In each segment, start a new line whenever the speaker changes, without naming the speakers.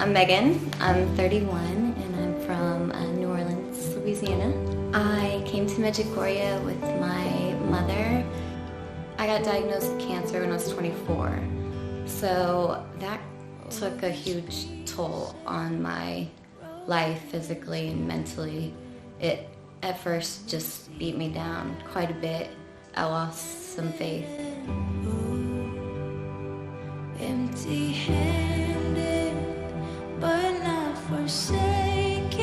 I'm Megan, I'm 31, and I'm from New Orleans, Louisiana. I came to Medjugorie with my mother. I got diagnosed with cancer when I was 24, so that took a huge toll on my life physically and mentally. It at first just beat me down quite a bit. I lost some faith.
Empty-handed, but not forsaken.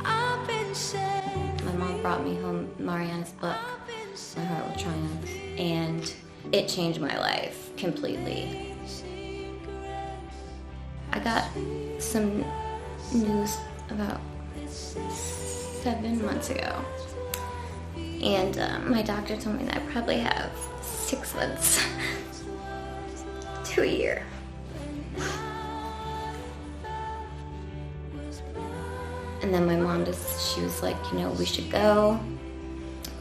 I've been saved.
My mom brought me home Mariana's book, My Heart Will Triumph, and it changed my life completely. I got some news about 7 months ago, and my doctor told me that I probably have 6 months to a year. And then my mom she was like, you know, we should go.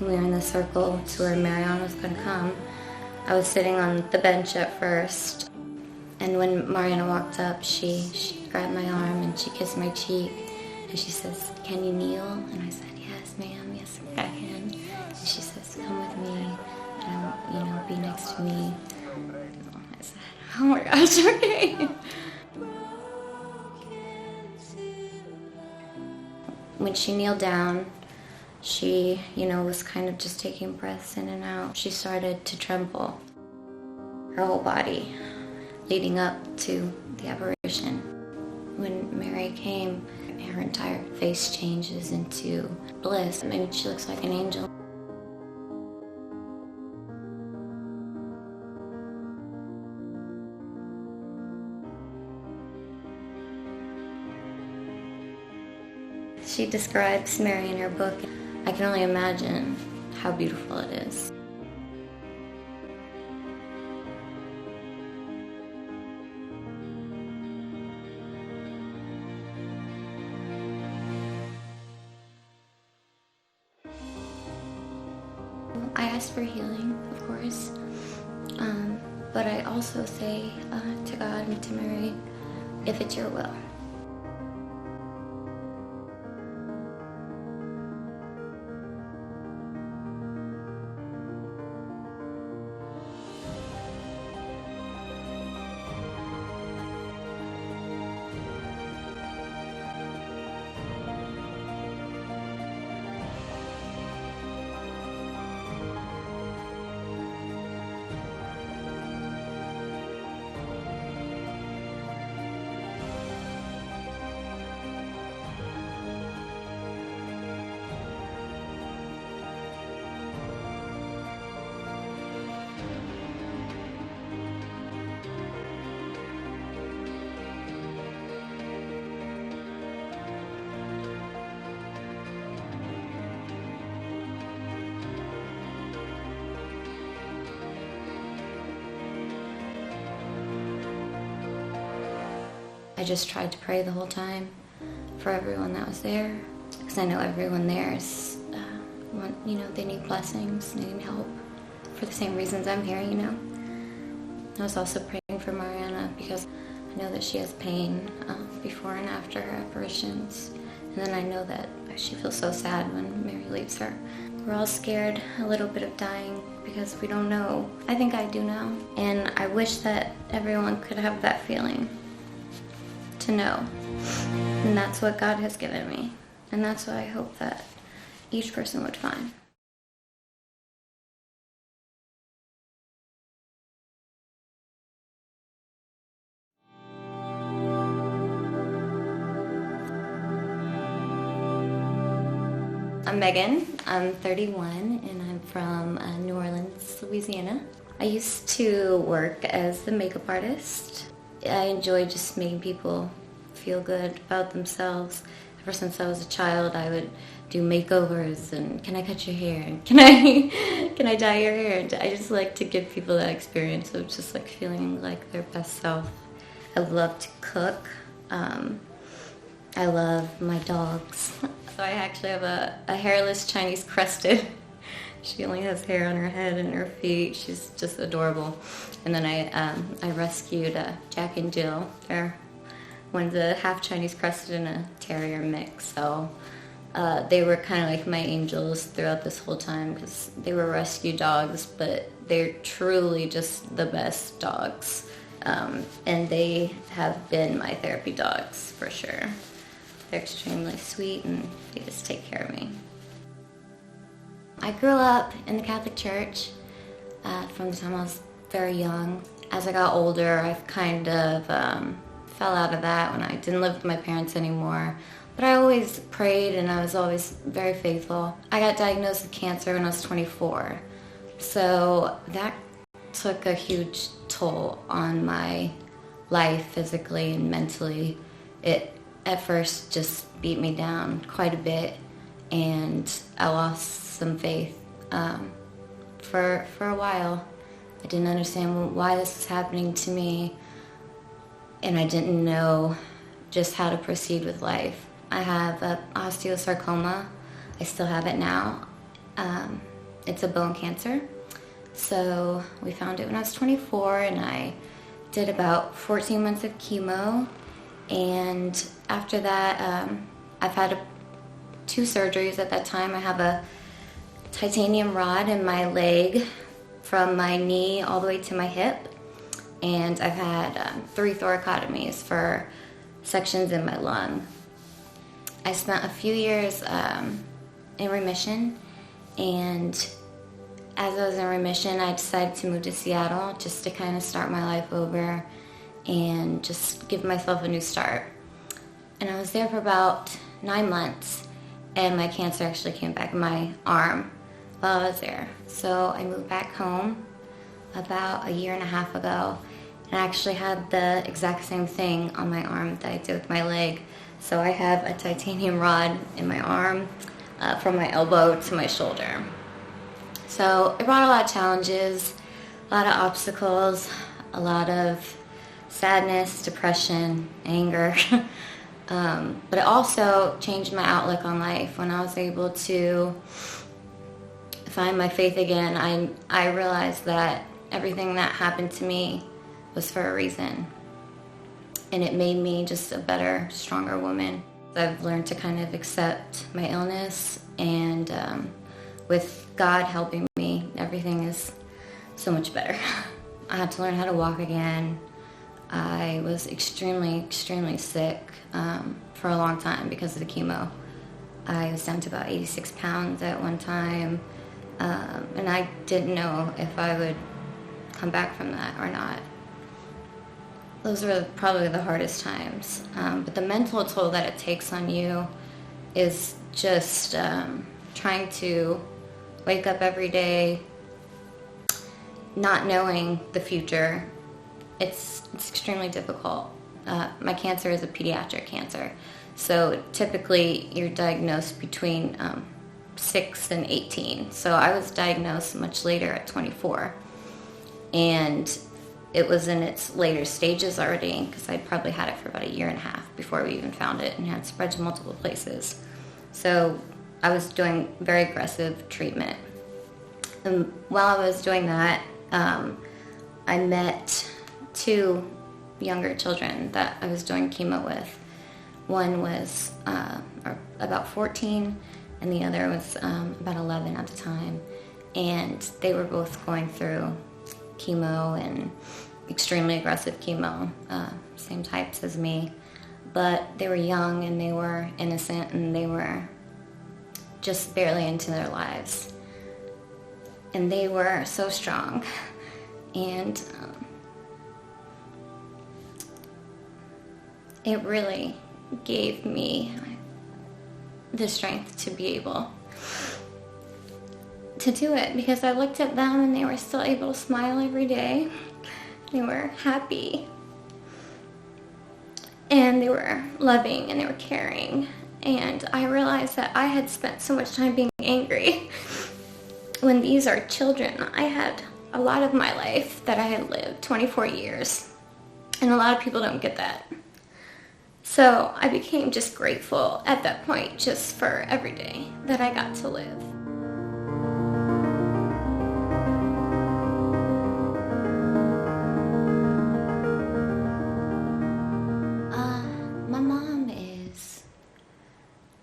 We were in the circle to where Mariana was gonna come. I was sitting on the bench at first, and when Mariana walked up, she grabbed my arm and she kissed my cheek, and she says, "Can you kneel?" And I said, "Yes, ma'am, yes, I can." And she says, "Come with me, and you know, be next to me." I said, "Oh my gosh, okay." When she kneeled down, she, you know, was kind of just taking breaths in and out. She started to tremble, her whole body, leading up to the apparition. When Mary came, her entire face changes into bliss. I mean, she looks like an angel. She describes Mary in her book. I can only imagine how beautiful it is. I ask for healing, of course, but I also say to God and to Mary, if it's your will. I just tried to pray the whole time for everyone that was there, because I know everyone there is, you know, they need blessings, they need help for the same reasons I'm here, you know. I was also praying for Mariana because I know that she has pain before and after her apparitions, and then I know that she feels so sad when Mary leaves her. We're all scared a little bit of dying because we don't know. I think I do now, and I wish that everyone could have that feeling. To know. And that's what God has given me. And that's what I hope that each person would find. I'm Megan, I'm 31, and I'm from New Orleans, Louisiana. I used to work as a makeup artist. I enjoy just making people feel good about themselves. Ever since I was a child, I would do makeovers and can I cut your hair and can I dye your hair? And I just like to give people that experience of just like feeling like their best self. I love to cook. I love my dogs. So I actually have a hairless Chinese crested. She only has hair on her head and her feet. She's just adorable. And then I rescued Jack and Jill. They're One's a half Chinese crested and a terrier mix, so they were kind of like my angels throughout this whole time because they were rescue dogs, but they're truly just the best dogs. And they have been my therapy dogs for sure. They're extremely sweet and they just take care of me. I grew up in the Catholic Church from the time I was very young. As I got older, I kind of fell out of that when I didn't live with my parents anymore. But I always prayed and I was always very faithful. I got diagnosed with cancer when I was 24. So that took a huge toll on my life physically and mentally. It at first just beat me down quite a bit and I lost some faith for a while. I didn't understand why this was happening to me and I didn't know just how to proceed with life. I have osteosarcoma. I still have it now. It's a bone cancer. So we found it when I was 24 and I did about 14 months of chemo. And after that, I've had 2 surgeries at that time. I have a titanium rod in my leg from my knee all the way to my hip. And I've had 3 thoracotomies for sections in my lung. I spent a few years in remission, and as I was in remission, I decided to move to Seattle just to kind of start my life over and just give myself a new start. And I was there for about 9 months, and my cancer actually came back in my arm while I was there. So I moved back home about a year and a half ago, and I actually had the exact same thing on my arm that I did with my leg. So I have a titanium rod in my arm from my elbow to my shoulder. So it brought a lot of challenges, a lot of obstacles, a lot of sadness, depression, anger. But it also changed my outlook on life. When I was able to find my faith again, I realized that everything that happened to me was for a reason. And it made me just a better, stronger woman. I've learned to kind of accept my illness, and with God helping me, everything is so much better. I had to learn how to walk again. I was extremely, extremely sick for a long time because of the chemo. I was down to about 86 pounds at one time, and I didn't know if I would come back from that or not. Those were probably the hardest times. But the mental toll that it takes on you is just trying to wake up every day not knowing the future. It's extremely difficult. My cancer is a pediatric cancer. So typically you're diagnosed between 6 and 18. So I was diagnosed much later at 24. And it was in its later stages already because I'd probably had it for about a year and a half before we even found it and had spread to multiple places. So I was doing very aggressive treatment. And while I was doing that, I met 2 younger children that I was doing chemo with. One was about 14 and the other was about 11 at the time. And they were both going through chemo and extremely aggressive chemo, same types as me, but they were young and they were innocent and they were just barely into their lives, and they were so strong, and it really gave me the strength to be able to do it, because I looked at them and they were still able to smile every day. They were happy and they were loving and they were caring, and I realized that I had spent so much time being angry when these are children. I had a lot of my life that I had lived, 24 years, and a lot of people don't get that. So I became just grateful at that point just for every day that I got to live.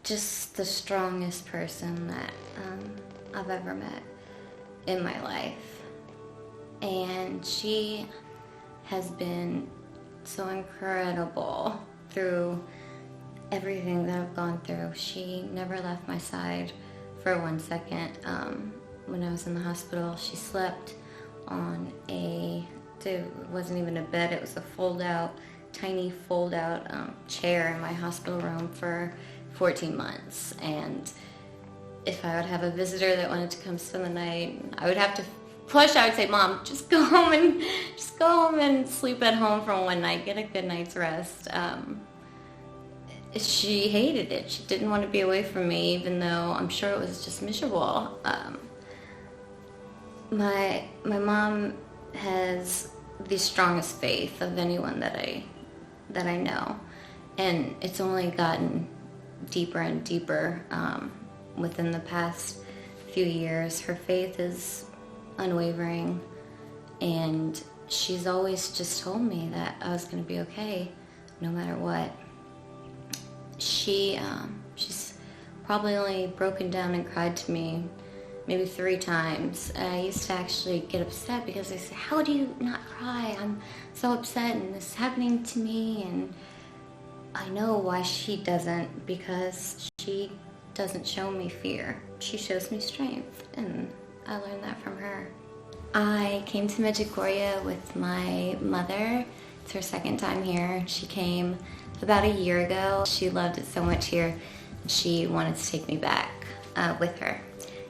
just the strongest person that I've ever met in my life. And she has been so incredible through everything that I've gone through. She never left my side for 1 second. When I was in the hospital, she slept on it wasn't even a bed, it was a tiny fold-out chair in my hospital room for 14 months. And if I would have a visitor that wanted to come spend the night, I would have to push. I would say, Mom, just go home and sleep at home for one night, get a good night's rest. She hated it. She didn't want to be away from me, even though I'm sure it was just miserable. My mom has the strongest faith of anyone that I know, and it's only gotten deeper and deeper within the past few years. Her faith is unwavering, and she's always just told me that I was going to be okay no matter what. She's probably only broken down and cried to me maybe 3 times. I used to actually get upset because I said, how do you not cry? I'm so upset and this is happening to me. And I know why she doesn't, because she doesn't show me fear. She shows me strength, and I learned that from her. I came to Medjugorie with my mother. It's her second time here. She came about a year ago. She loved it so much here, she wanted to take me back with her.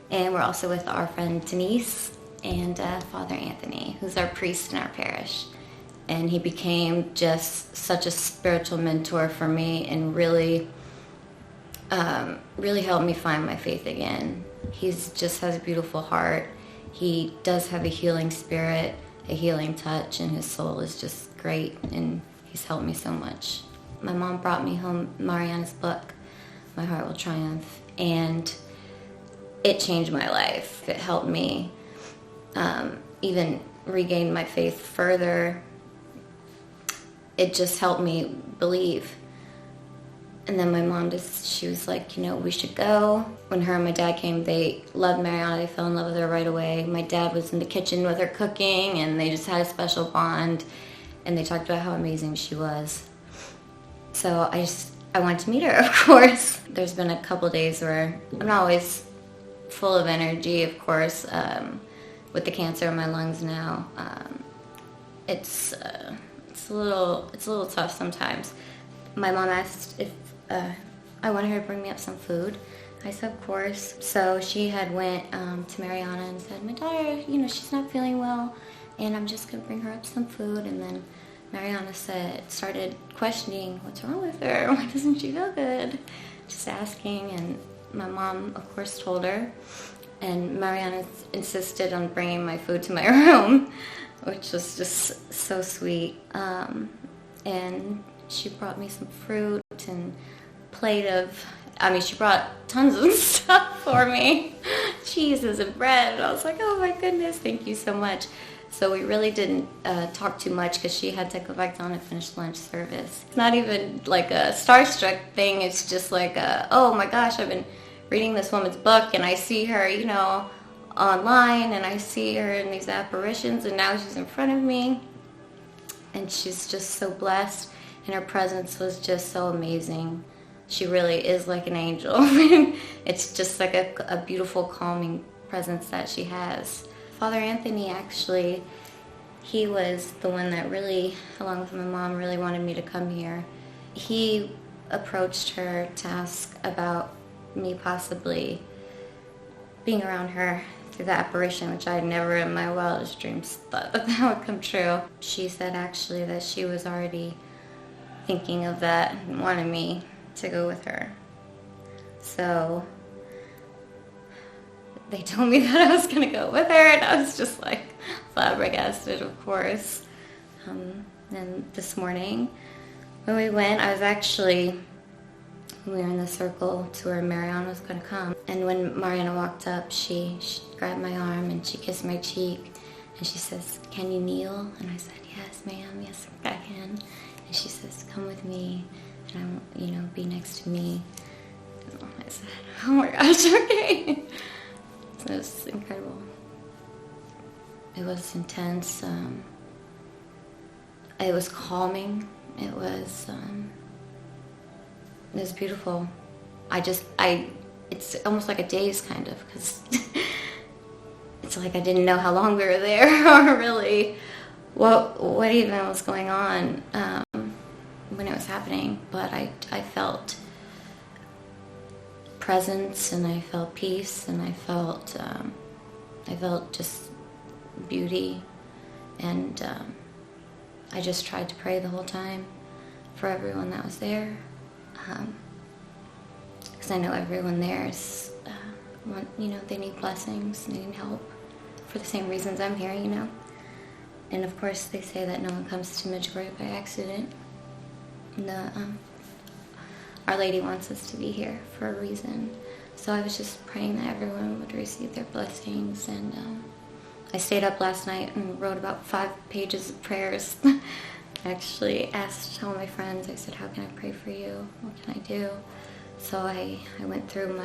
And we're also with our friend Denise and Father Anthony, who's our priest in our parish. And he became just such a spiritual mentor for me, and really helped me find my faith again. He just has a beautiful heart. He does have a healing spirit, a healing touch, and his soul is just great, and he's helped me so much. My mom brought me home Mariana's book, My Heart Will Triumph, and it changed my life. It helped me even regain my faith further. It just helped me believe. And then my mom she was like, we should go. When her and my dad came, they loved Mariana. They fell in love with her right away. My dad was in the kitchen with her cooking, and they just had a special bond. And they talked about how amazing she was. So I wanted to meet her, of course. There's been a couple days where I'm not always full of energy, of course, with the cancer in my lungs now. It's a little tough sometimes. My mom asked if I wanted her to bring me up some food. I said, of course. So she had went to Mariana and said, my daughter, she's not feeling well, and I'm just gonna bring her up some food. And then Mariana started questioning, what's wrong with her? Why doesn't she feel good? Just asking, and my mom, of course, told her. And Mariana insisted on bringing my food to my room, which was just so sweet. And she brought me some fruit and she brought tons of stuff for me. Cheeses and bread. And I was like, oh my goodness, thank you so much. So we really didn't talk too much because she had to go back down and finish lunch service. It's not even like a starstruck thing. It's just like, oh my gosh, I've been reading this woman's book, and I see her, online, and I see her in these apparitions, and now she's in front of me. And she's just so blessed, and her presence was just so amazing. She really is like an angel. It's just like a beautiful, calming presence that she has. Father Anthony, actually, he was the one that really, along with my mom, really wanted me to come here. He approached her to ask about me possibly being around her through the apparition, which I never in my wildest dreams thought that would come true. She said actually that she was already thinking of that and wanted me to go with her. So they told me that I was going to go with her, and I was just like flabbergasted, of course. And this morning when we went, we were in the circle to where Mariana was going to come. And when Mariana walked up, she grabbed my arm and she kissed my cheek. And she says, can you kneel? And I said, yes, ma'am, yes, I can. And she says, come with me, and be next to me. I said, oh my gosh, okay. So it was incredible. It was intense. It was calming. It was beautiful. It's almost like a daze kind of, because it's like I didn't know how long we were there or really what even was going on when it was happening. But I felt presence, and I felt peace, and I felt just beauty, and I just tried to pray the whole time for everyone that was there, because I know everyone there is, they need blessings, they need help for the same reasons I'm here, And of course, they say that no one comes to Medjugorie by accident. Our Lady wants us to be here for a reason. So I was just praying that everyone would receive their blessings, and I stayed up last night and wrote about 5 pages of prayers. I actually asked all my friends, I said, how can I pray for you? What can I do? So I went through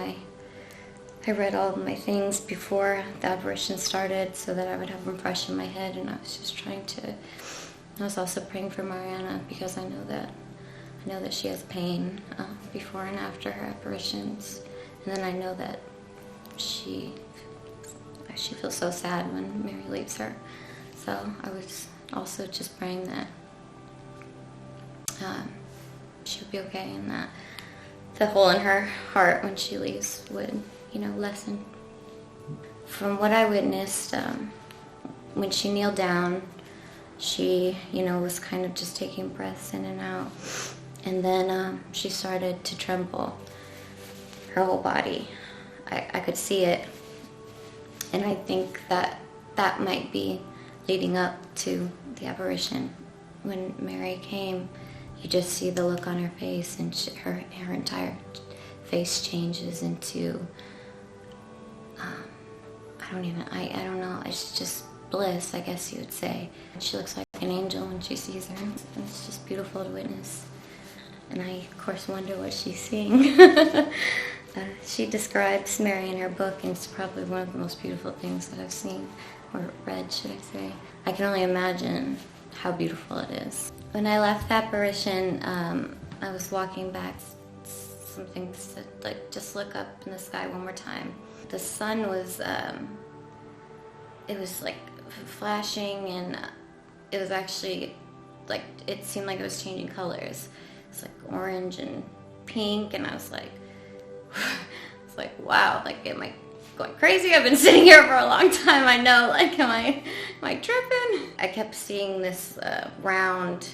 I read all of my things before the apparition started so that I would have them fresh in my head, and I was just I was also praying for Mariana, because I know that she has pain before and after her apparitions. And then I know that she feels so sad when Mary leaves her. So I was also just praying that she would be okay, and that the hole in her heart when she leaves would, lessen. From what I witnessed, when she kneeled down, she, was kind of just taking breaths in and out. And then she started to tremble, her whole body. I could see it. And I think that might be leading up to the apparition. When Mary came, you just see the look on her face, and her entire face changes into, I don't know, it's just bliss, I guess you would say. She looks like an angel when she sees her. It's just beautiful to witness. And I, of course, wonder what she's seeing. She describes Mary in her book, and it's probably one of the most beautiful things that I've seen, or read, should I say. I can only imagine how beautiful it is. When I left the apparition, I was walking back. Something said, just look up in the sky one more time. The sun was, it was flashing, and it was actually it seemed like it was changing colors. It's orange and pink, and I was wow, am I going crazy? I've been sitting here for a long time. I know, am I tripping? I kept seeing this round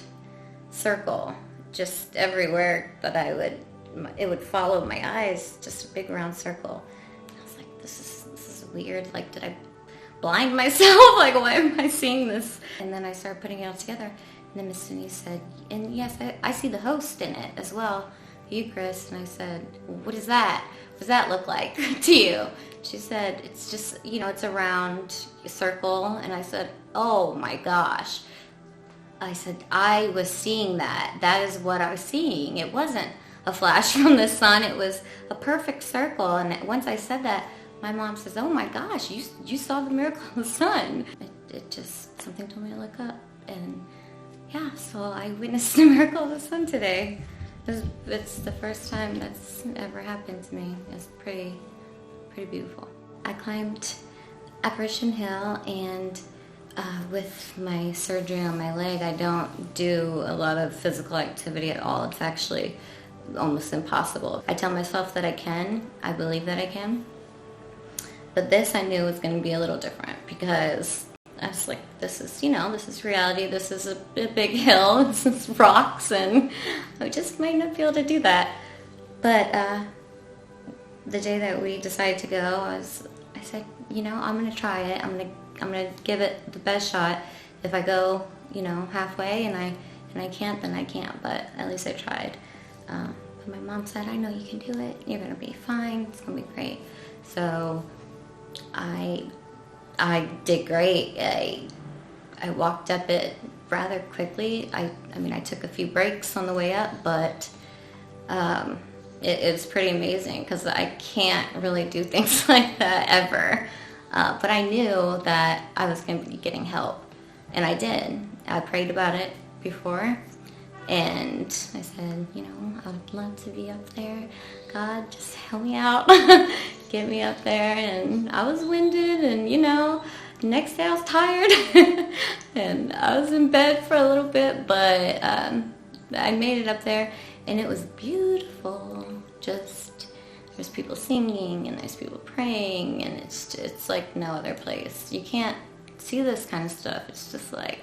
circle just everywhere that it would follow my eyes, just a big round circle. I was this is weird. Did I blind myself? Why am I seeing this? And then I started putting it all together. And then Miss Sunny said, and yes, I see the host in it as well, the Eucharist. And I said, what is that? What does that look like to you? She said, it's just, it's a round circle. And I said, oh my gosh. I said, I was seeing that. That is what I was seeing. It wasn't a flash from the sun. It was a perfect circle. And once I said that, my mom says, oh my gosh, you saw the miracle of the sun. It just, something told me to look up. And yeah, so I witnessed the miracle of the sun today. It's the first time that's ever happened to me. It's pretty beautiful. I climbed Apparition Hill, and with my surgery on my leg, I don't do a lot of physical activity at all. It's actually almost impossible. I tell myself that I can. I believe that I can. But this I knew was going to be a little different, because I was this is reality. This is a big hill. This is rocks, and I just might not be able to do that. But the day that we decided to go, I said, I'm going to try it. I'm going to give it the best shot. If I go, halfway and I can't, then I can't. But at least I tried. But my mom said, I know you can do it. You're going to be fine. It's going to be great. So I did great. I walked up it rather quickly. I took a few breaks on the way up, but It's pretty amazing because I can't really do things like that ever. But I knew that I was going to be getting help, and I did. I prayed about it before, and I said, I would love to be up there. God, just help me out. Get me up there. And I was winded, and next day I was tired, and I was in bed for a little bit, but I made it up there, and it was beautiful. Just there's people singing, and there's people praying, and it's like no other place. You can't see this kind of stuff. It's just like,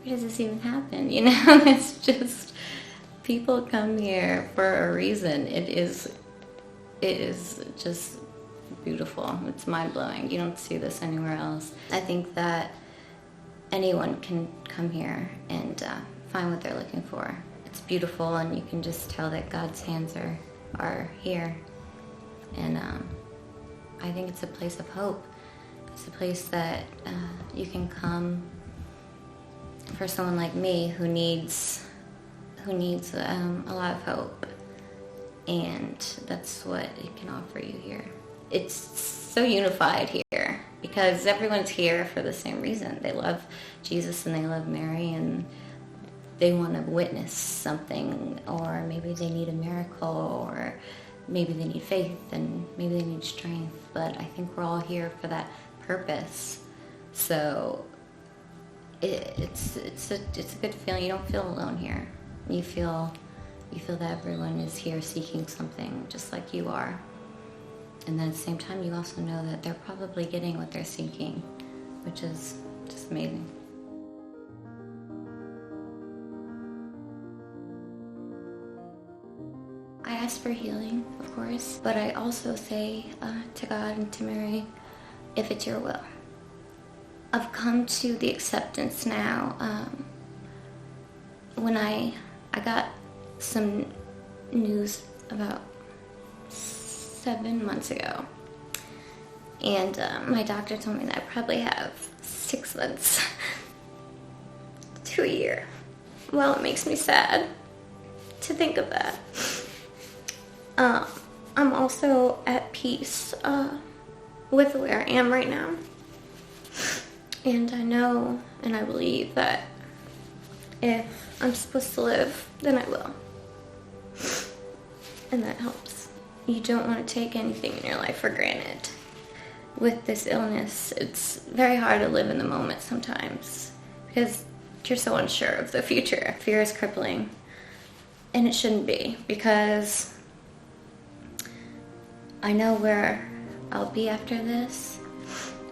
where does this even happen? It's just people come here for a reason. It is just beautiful. It's mind-blowing. You don't see this anywhere else. I think that anyone can come here and find what they're looking for. It's beautiful, and you can just tell that God's hands are here. And I think it's a place of hope. It's a place that you can come for someone like me who needs a lot of hope, and that's what it can offer you here. It's so unified here because everyone's here for the same reason. They love Jesus and they love Mary, and they want to witness something, or maybe they need a miracle, or maybe they need faith, and maybe they need strength. But I think we're all here for that purpose. So it's a good feeling. You don't feel alone here. You feel that everyone is here seeking something just like you are. And then at the same time, you also know that they're probably getting what they're seeking, which is just amazing. I ask for healing, of course, but I also say to God and to Mary, if it's your will. I've come to the acceptance now. When I got some news about 7 months ago, and my doctor told me that I probably have 6 months to a year. Well, it makes me sad to think of that. I'm also at peace with where I am right now. And I know and I believe that if I'm supposed to live, then I will. And that helps. You don't want to take anything in your life for granted. With this illness, it's very hard to live in the moment sometimes because you're so unsure of the future. Fear is crippling. And it shouldn't be, because I know where I'll be after this,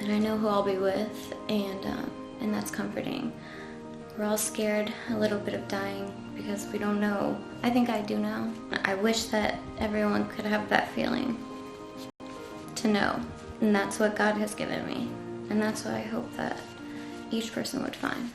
and I know who I'll be with, and that's comforting. We're all scared a little bit of dying because we don't know. I think I do know. I wish that everyone could have that feeling to know, and that's what God has given me, and that's what I hope that each person would find.